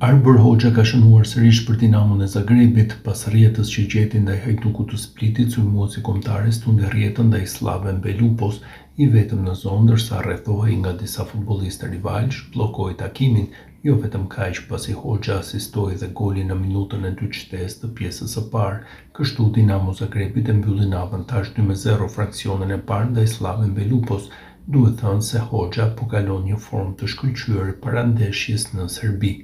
Arbër Hoxha ka shënuar sërish për Dinamon e Zagrebit pas rrjetës që gjeti ndaj Hajdukut të Splitit, sulmuesi kombëtarës tundi rrjetën ndaj Slaven Belupos i vetëm në zonë, ndërsa rrethohej nga disa futbollistë rivalë, bllokoi takimin. Jo vetëm kaq, pasi Hoxha asistoi dhe golin në minutën e 45 të pjesës së parë, kështu Dinamo Zagrebi e mbylli në avantazh 2-0 fraksionin e parë ndaj Slaven Belupos. Duhet thënë se Hoxha po kalon një formë të shkëlqyer para ndeshjes në Serbi.